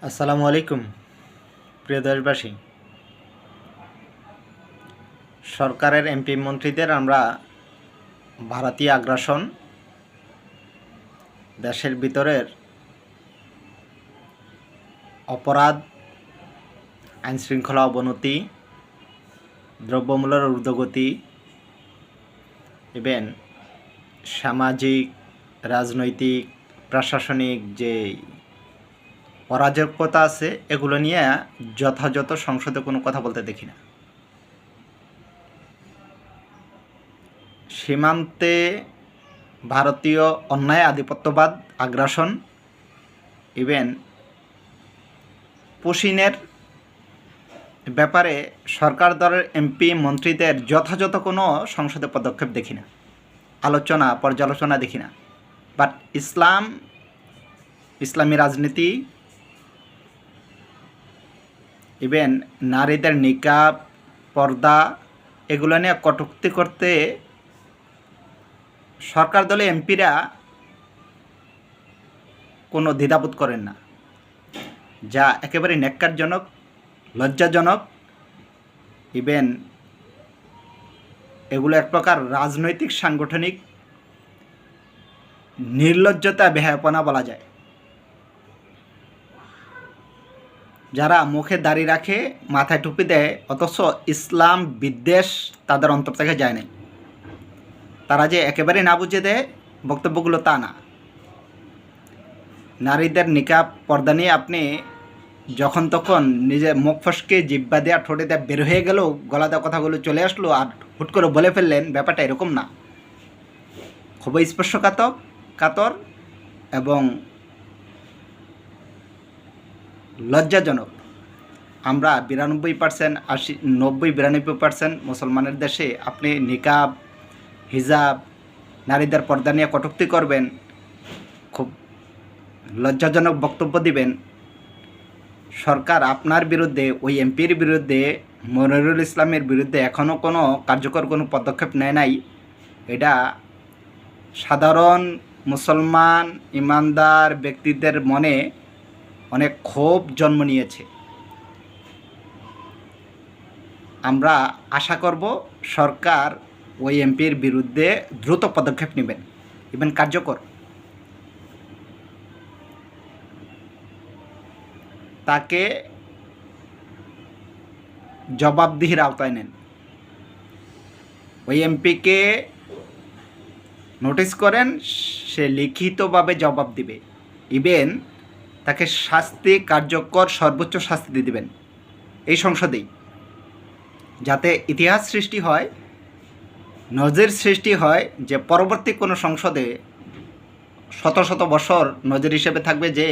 আসসালামু আলাইকুম প্রিয় দেশবাসী। সরকারের এমপি মন্ত্রীদের আমরা ভারতীয় আগ্রাসন, দেশের ভিতরের অপরাধ, আইনশৃঙ্খলা অবনতি, দ্রব্যমূল্যের ঊর্ধ্বগতি, ইভেন সামাজিক, রাজনৈতিক, প্রশাসনিক যে অরাজকতা আছে, এগুলো নিয়ে যথাযথ সংসদে কোনো কথা বলতে দেখি না। সীমান্তে ভারতীয় অন্যায়, আধিপত্যবাদ, আগ্রাসন, ইভেন পুশিনের ব্যাপারে সরকার দলের এমপি মন্ত্রীদের যথাযথ কোনো সংসদে পদক্ষেপ দেখি না, আলোচনা পর্যালোচনা দেখি না। বাট ইসলামী রাজনীতি, ইভেন নারীদের নিকাব, পর্দা, এগুলো নিয়ে কটূক্তি করতে সরকার দলে এমপিরা কোনো দ্বিধাবোধ করেন না, যা একেবারে ন্যাক্কারজনক, লজ্জাজনক। ইভেন এগুলো এক প্রকার রাজনৈতিক, সাংগঠনিক নির্লজ্জতা, বেহায়াপনা বলা যায়। যারা মুখে দাড়ি রাখে, মাথায় টুপি দেয়, অথচ ইসলাম বিদ্বেষ তাদের অন্তর থেকে যায় না। তারা যে একেবারে না বুঝে দেয় বক্তব্যগুলো, তা না। নারীদের নিকাব, পর্দা নিয়ে আপনি যখন তখন নিজে মুখ ফসকে, জিব্বা দেওয়া, ঠোঁটে দেওয়া বের হয়ে গেল, গলা দেওয়া কথাগুলো চলে আসলো আর হুট করে বলে ফেললেন, ব্যাপারটা এরকম না। খুবই স্পর্শকাতর এবং লজ্জাজনক। আমরা 92%, 90-92% মুসলমানের দেশে আপনি নিকাব, হিজাব, নারীদের পর্দা নিয়ে কটূক্তি করবেন, খুব লজ্জাজনক বক্তব্য দিবেন। সরকার আপনার বিরুদ্ধে, ওই এমপির বিরুদ্ধে, মনিরুল ইসলামের বিরুদ্ধে এখনও কোনো কার্যকর কোনো পদক্ষেপ নেয় নাই। এটা সাধারণ মুসলমান ইমানদার ব্যক্তিদের মনে অনেক ক্ষোভ জন্ম নিয়েছে। আমরা আশা করব সরকার ওই এমপির বিরুদ্ধে দ্রুত পদক্ষেপ নেবেন, ইভেন কার্যকর। তাকে জবাবদিহির আওতায় নেন। ওই এমপিকে নোটিশ করেন, সে লিখিতভাবে জবাব দিবে। ইভেন তাকে শাস্তি, কার্যকর সর্বোচ্চ শাস্তি দিয়ে দেবেন এই সংসদেই, যাতে ইতিহাস সৃষ্টি হয়, নজির সৃষ্টি হয়, যে পরবর্তী কোনো সংসদে শত শত বছর নজির হিসেবে থাকবে যে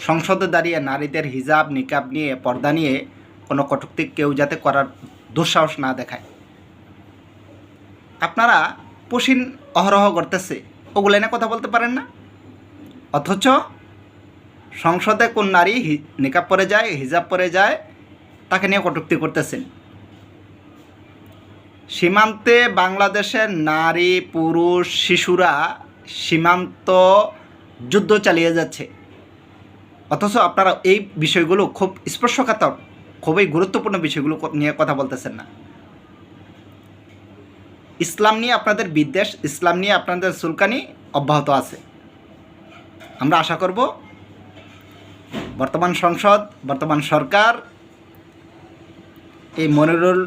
সংসদে দাঁড়িয়ে নারীদের হিজাব, নিকাব নিয়ে, পর্দা নিয়ে কোনো কটূক্তি কেউ যাতে করার দুঃসাহস না দেখায়। আপনারা পুশিন অহরহ করতেছে, ওগুলো এনে কথা বলতে পারেন না, অথচ সংসদে কোন নারী নিকাব পরে যায়, হিজাব পরে যায়, তাকে নিয়ে কটূক্তি করতেছেন। সীমান্তে বাংলাদেশের নারী, পুরুষ, শিশুরা সীমান্ত যুদ্ধ চালিয়ে যাচ্ছে, অথচ আপনারা এই বিষয়গুলো খুব স্পর্শকাতর, খুবই গুরুত্বপূর্ণ বিষয়গুলো নিয়ে কথা বলতেছেন না। ইসলাম নিয়ে আপনাদের বিদ্বেষ, ইসলাম নিয়ে আপনাদের চুলকানি অব্যাহত আছে। আমরা আশা করব বর্তমান সংসদ, বর্তমান সরকার এই মনিরুল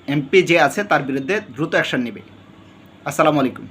এমপি যে আছে তার বিরুদ্ধে দ্রুত অ্যাকশন নেবে। আসসালামু আলাইকুম।